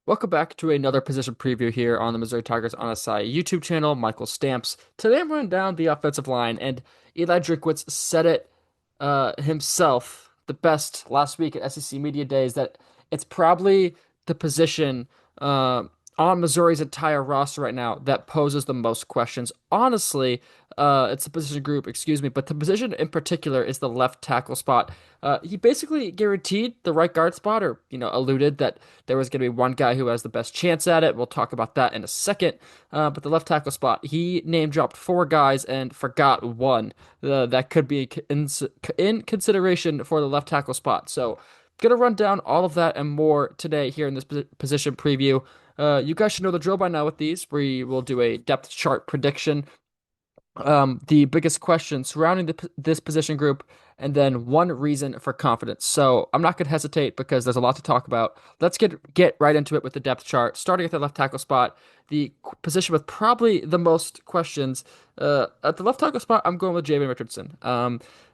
Welcome back to another position preview here on the Missouri Tigers on SI YouTube channel. Michael Stamps. Today I'm running down the offensive line, and Eli Drinkwitz said it himself the best last week at SEC Media Days that it's probably the position uh, on Missouri's entire roster right now that poses the most questions. Honestly, it's the position group, excuse me, but the position in particular is the left tackle spot. He basically guaranteed the right guard spot, or alluded that there was going to be one guy who has the best chance at it. We'll talk about that in a second. But the left tackle spot, he name dropped four guys and forgot one that could be in consideration for the left tackle spot. So, gonna run down all of that and more today here in this position preview. You guys should know the drill by now with these. We will do a depth chart prediction, the biggest question surrounding this position group, and then one reason for confidence. So I'm not going to hesitate because there's a lot to talk about. Let's get right into it with the depth chart, starting at the left tackle spot, the position with probably the most questions. At the left tackle spot, I'm going with Javen Richardson.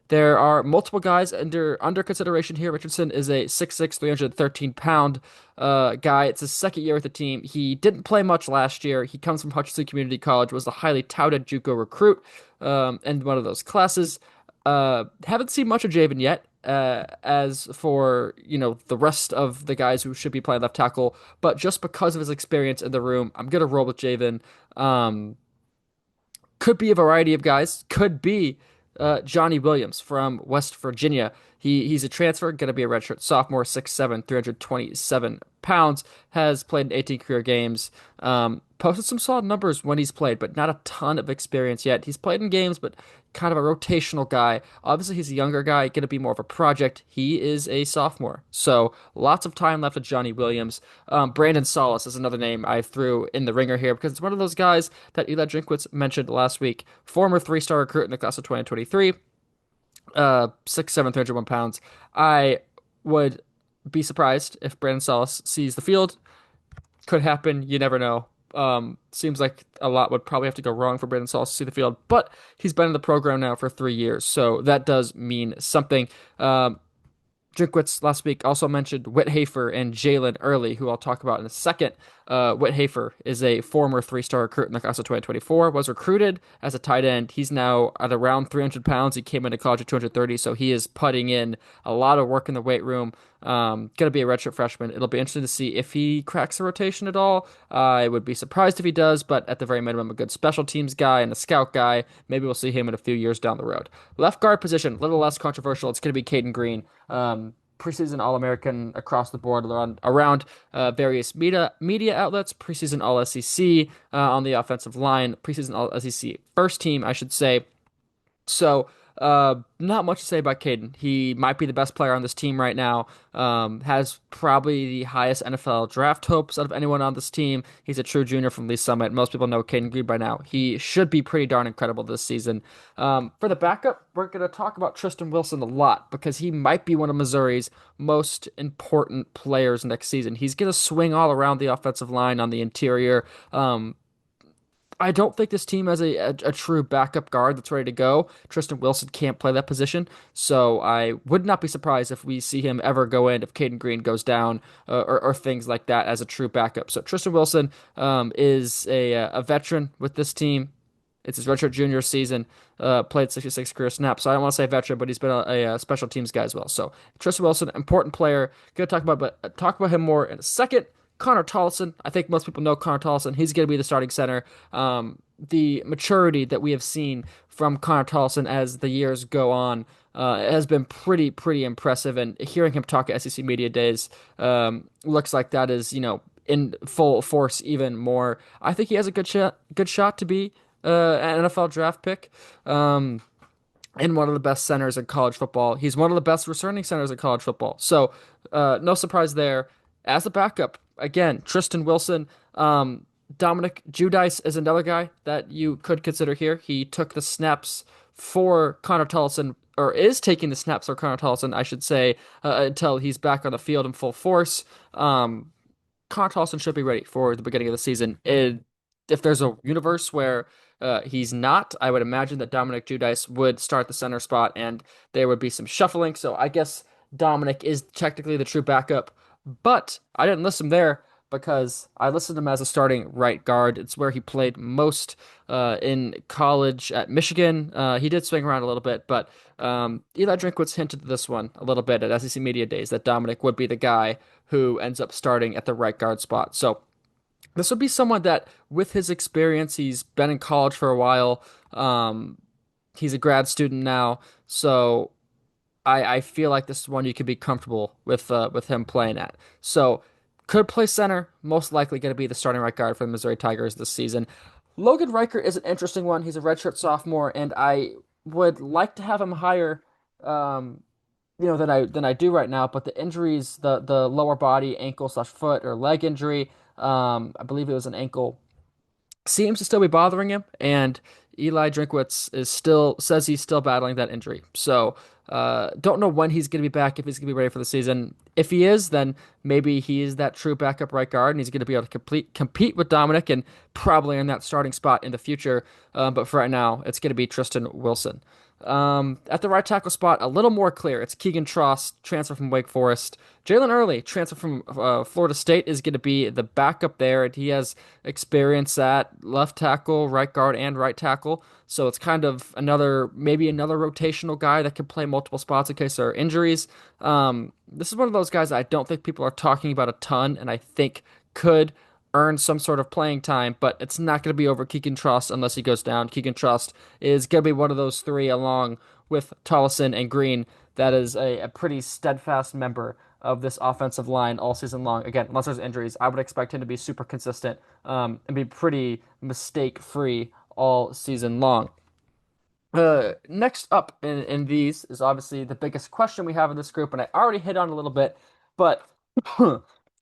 There are multiple guys under consideration here. Richardson is a 6'6", 313-pound guy. It's his second year with the team. He didn't play much last year. He comes from Hutchinson Community College, was a highly touted JUCO recruit in one of those classes. Haven't seen much of Javen yet. As for, the rest of the guys who should be playing left tackle, but just because of his experience in the room, I'm gonna roll with Javen. Could be a variety of guys. Could be Johnny Williams from West Virginia. He's a transfer, going to be a redshirt sophomore, 6'7", 327 pounds, has played in 18 career games, posted some solid numbers when he's played, but not a ton of experience yet. He's played in games, but kind of a rotational guy. Obviously, he's a younger guy, going to be more of a project. He is a sophomore, so lots of time left with Johnny Williams. Brandon Salas is another name I threw in the ringer here because it's one of those guys that Eli Drinkwitz mentioned last week. Former three-star recruit in the class of 2023, 6'7", 301 pounds. I would be surprised if Brandon Salas sees the field. Could happen. You never know. Seems like a lot would probably have to go wrong for Brandon Salas to see the field, but he's been in the program now for 3 years, so that does mean something. Drinkwitz last week also mentioned Whit Hafer and Jalen Early, who I'll talk about in a second. Whit Hafer is a former three-star recruit in the class of 2024, was recruited as a tight end. He's now at around 300 pounds. He came into college at 230, so he is putting in a lot of work in the weight room. Gonna be a redshirt freshman. It'll be interesting to see if he cracks the rotation at all. I would be surprised if he does, but at the very minimum, a good special teams guy and a scout guy. Maybe we'll see him in a few years down the road. Left guard position, a little less controversial. It's gonna be Caden Green. Preseason All-American across the board around various media outlets, preseason All-SEC on the offensive line, preseason All-SEC first team, I should say. So, not much to say about Caden. He might be the best player on this team right now. Has probably the highest NFL draft hopes out of anyone on this team. He's a true junior from Lee Summit. Most people know Caden Green by now. He should be pretty darn incredible this season. For the backup, we're going to talk about Tristan Wilson a lot because he might be one of Missouri's most important players next season. He's going to swing all around the offensive line on the interior. I don't think this team has a true backup guard that's ready to go. Tristan Wilson can't play that position, so I would not be surprised if we see him ever go in if Caden Green goes down or things like that as a true backup. So Tristan Wilson is a veteran with this team. It's his redshirt junior season. Played 66 career snaps, so I don't want to say veteran, but he's been a special teams guy as well. So Tristan Wilson, important player. Gonna talk about him more in a second. Connor Tollison. I think most people know Connor Tollison. He's going to be the starting center. The maturity that we have seen from Connor Tollison as the years go on has been pretty impressive. And hearing him talk at SEC Media Days looks like that is, in full force even more. I think he has a good shot to be an NFL draft pick. And one of the best centers in college football. He's one of the best returning centers in college football. So, no surprise there. As a backup, again, Tristan Wilson. Dominic Judice is another guy that you could consider here. He took the snaps for Connor Tollison, or is taking the snaps for Connor Tollison, I should say, until he's back on the field in full force. Connor Tollison should be ready for the beginning of the season. If there's a universe where he's not, I would imagine that Dominic Judice would start the center spot and there would be some shuffling. So I guess Dominic is technically the true backup, but I didn't list him there. because I listed him as a starting right guard. It's where he played most in college at Michigan. He did swing around a little bit, but Eli Drinkwitz hinted this one a little bit at SEC Media Days that Dominic would be the guy who ends up starting at the right guard spot. So this would be someone that, with his experience, he's been in college for a while. Um, he's a grad student now, so I feel like this is one you could be comfortable with him playing at. So could play center, most likely going to be the starting right guard for the Missouri Tigers this season. Logan Riker is an interesting one. He's a redshirt sophomore, and I would like to have him higher, um, than I do right now. But the injuries, the lower body, ankle slash foot or leg injury, I believe it was an ankle, seems to still be bothering him, and Eli Drinkwitz is still says he's still battling that injury. So don't know when he's going to be back, if he's going to be ready for the season. If he is, then maybe he is that true backup right guard, and he's going to be able to compete with Dominic and probably in that starting spot in the future. But for right now, it's going to be Tristan Wilson. At the right tackle spot, a little more clear. It's Keegan Tross, transfer from Wake Forest. Jalen Early, transfer from Florida State, is going to be the backup there, and he has experience at left tackle, right guard, and right tackle. So it's kind of maybe another rotational guy that can play multiple spots in case there are injuries. This is one of those guys that I don't think people are talking about a ton, and I think could earn some sort of playing time, but it's not going to be over Keegan Trust unless he goes down. Keegan Trust is going to be one of those three, along with Tollison and Green, that is a pretty steadfast member of this offensive line all season long. Again, unless there's injuries, I would expect him to be super consistent, and be pretty mistake free all season long. Next up in these is obviously the biggest question we have in this group, and I already hit on a little bit, but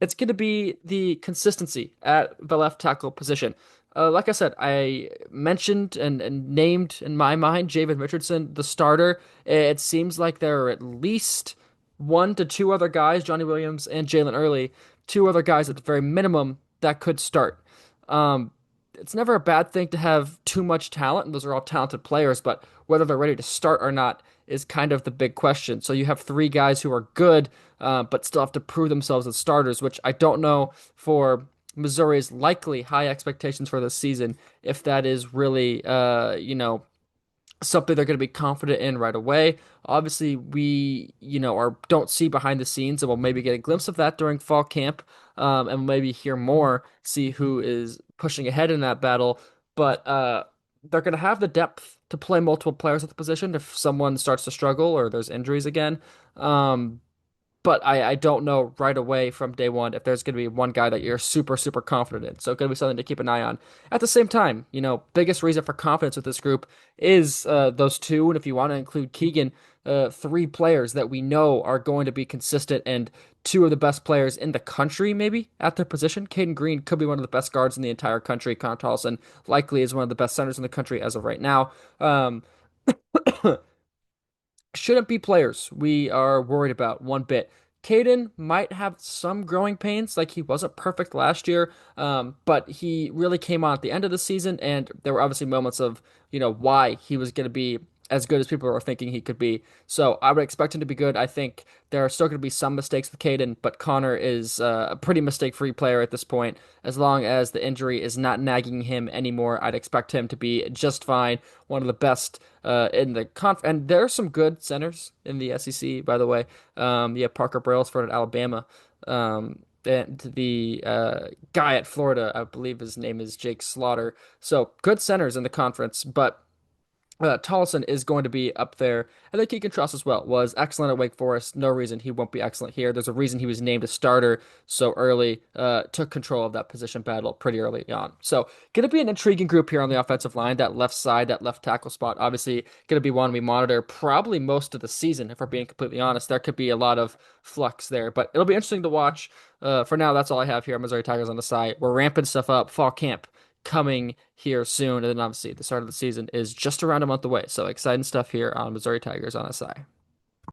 it's going to be the consistency at the left tackle position. Like I said, I mentioned and named in my mind Javen Richardson, the starter. It seems like there are at least one to two other guys, Johnny Williams and Jalen Early, two other guys at the very minimum that could start. Um, it's never a bad thing to have too much talent, and those are all talented players, but whether they're ready to start or not is kind of the big question. So you have three guys who are good, but still have to prove themselves as starters, which I don't know for Missouri's likely high expectations for this season, if that is really, something they're going to be confident in right away. Obviously, we, don't see behind the scenes, and we'll maybe get a glimpse of that during fall camp, and maybe hear more, see who is pushing ahead in that battle. But they're going to have the depth to play multiple players at the position if someone starts to struggle or there's injuries again. But I don't know right away from day one if there's going to be one guy that you're super, super confident in. So it's going to be something to keep an eye on. At the same time, biggest reason for confidence with this group is those two. And if you want to include Keegan, three players that we know are going to be consistent and two of the best players in the country, maybe at their position. Caden Green could be one of the best guards in the entire country. Connor Tolson likely is one of the best centers in the country as of right now. Shouldn't be players we are worried about one bit. Caden might have some growing pains, like he wasn't perfect last year, but he really came on at the end of the season, and there were obviously moments of, why he was going to be as good as people were thinking he could be. So I would expect him to be good. I think there are still going to be some mistakes with Caden, but Connor is a pretty mistake-free player at this point. As long as the injury is not nagging him anymore, I'd expect him to be just fine. One of the best in the and there are some good centers in the SEC, by the way. Yeah, Parker Brailsford at Alabama. And the guy at Florida, I believe his name is Jake Slaughter. So good centers in the conference, but Tollison is going to be up there. And then Keegan Truss as well was excellent at Wake Forest. No reason he won't be excellent here. There's a reason he was named a starter so early, took control of that position battle pretty early on. So going to be an intriguing group here on the offensive line. That left side, that left tackle spot, obviously going to be one we monitor probably most of the season, if we're being completely honest. There could be a lot of flux there, but it'll be interesting to watch. For now, that's all I have here at Missouri Tigers on the site. We're ramping stuff up. Fall camp coming here soon. And then obviously the start of the season is just around a month away. So exciting stuff here on Missouri Tigers on SI.